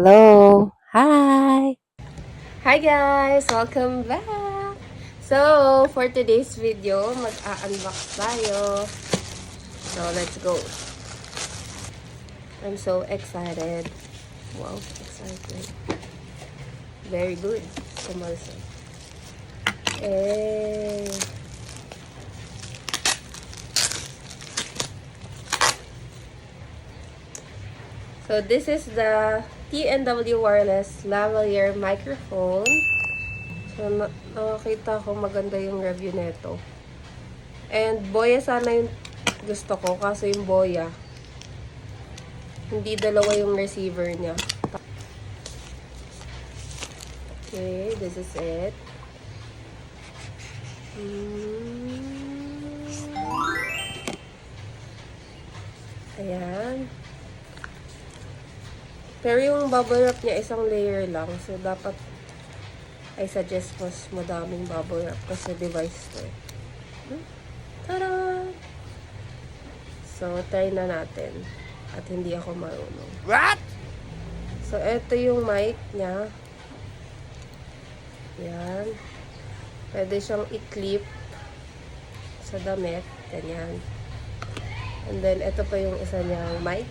Hello! Hi! Hi guys! Welcome back! So, for today's video, mag-a-unbox tayo. So, let's go. I'm so excited. Wow, excited. Very good. Commercial. Eh. So, this is the TNW Wireless Lavalier microphone. So, nakakita ko maganda yung review nito. And, boya sana yung gusto ko. Kaso yung boya, hindi dalawa yung receiver niya. Okay, this is it. Ayan. Pero yung bubble wrap niya, isang layer lang. So, dapat I suggest mas madaming bubble wrap kasi device to eh. Tada! So, try na natin. At hindi ako marunong. What? So, ito yung mic niya. Yan. Pwede siyang i-clip sa damit. Ganyan. And then, ito pa yung isa niyang mic.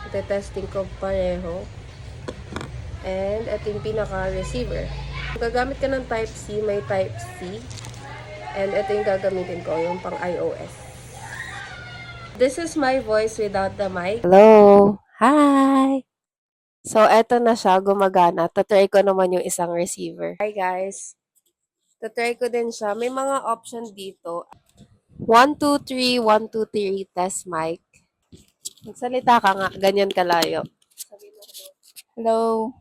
Ito testing ko pareho. And, ito yung pinaka-receiver. Kung gagamit ka ng Type-C, may Type-C. And ito yung gagamitin ko, yung pang iOS. This is my voice without the mic. Hello! Hi! So, eto na siya, gumagana. Tatry ko naman yung isang receiver. Hi guys! Tatry ko din siya. May mga option dito. 1, 2, 3, 1, 2, 3, test mic. Magsalita ka nga, ganyan kalayo. Hello.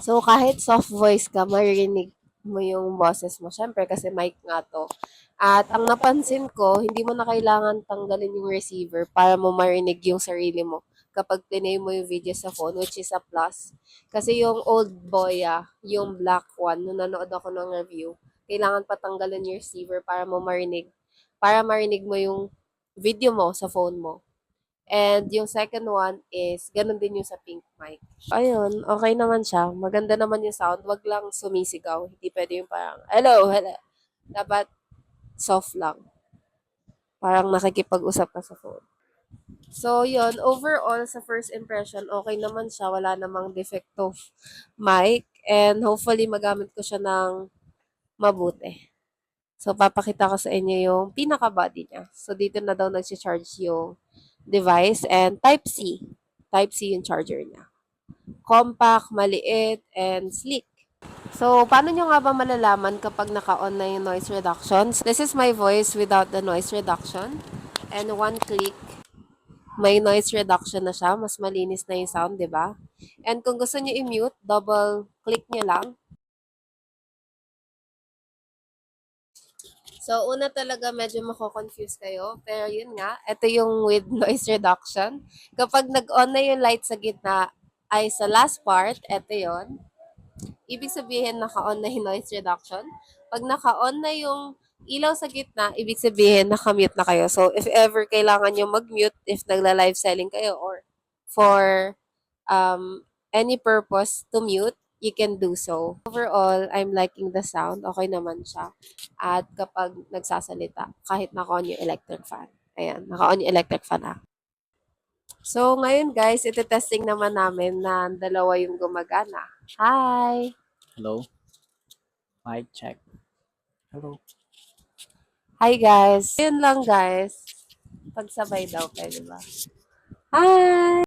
So, kahit soft voice ka, maririnig mo yung boses mo. Siyempre, kasi mic nga to. At ang napansin ko, hindi mo na kailangan tanggalin yung receiver para mo marinig yung sarili mo kapag pinay mo yung video sa phone, which is a plus. Kasi yung old boya, yung black one, nung nanood ako ng review, kailangan patanggalin yung receiver para marinig mo yung video mo sa phone mo. And yung second one is, ganun din yung sa pink mic. Ayun, okay naman siya. Maganda naman yung sound. Wag lang sumisigaw. Hindi pwede yung parang, hello, hello. Dapat soft lang. Parang nakikipag-usap ka sa phone. So, yun. Overall, sa first impression, okay naman siya. Wala namang defective mic. And hopefully, magamit ko siya ng mabuti. So, papakita ko sa inyo yung pinaka-body niya. So, dito na daw nag-charge yung device and Type-C. Type-C yung charger niya. Compact, maliit, and sleek. So, paano nyo nga ba malalaman kapag naka-on na yung noise reduction? This is my voice without the noise reduction. And one click, may noise reduction na siya. Mas malinis na yung sound, di ba? And kung gusto nyo i-mute, double click nyo lang. So, una talaga medyo mako-confuse kayo. Pero yun nga, ito yung with noise reduction. Kapag nag-on na yung light sa gitna, ay sa last part, ito yon. Ibig sabihin, naka-on na yung noise reduction. Pag naka-on na yung ilaw sa gitna, ibig sabihin, naka-mute na kayo. So, if ever kailangan nyo mag-mute, if nagla-live selling kayo, or for any purpose to mute, you can do so. Overall, I'm liking the sound. Okay naman siya. At kapag nagsasalita, kahit naka-on yung electric fan. Ayan, naka-on yung electric fan ah. So, ngayon guys, iti-testing naman namin na dalawa yung gumagana. Hi! Hello. Mic check. Hello. Hi guys! Yun lang guys. Pagsabay daw, pwede ba? Hi!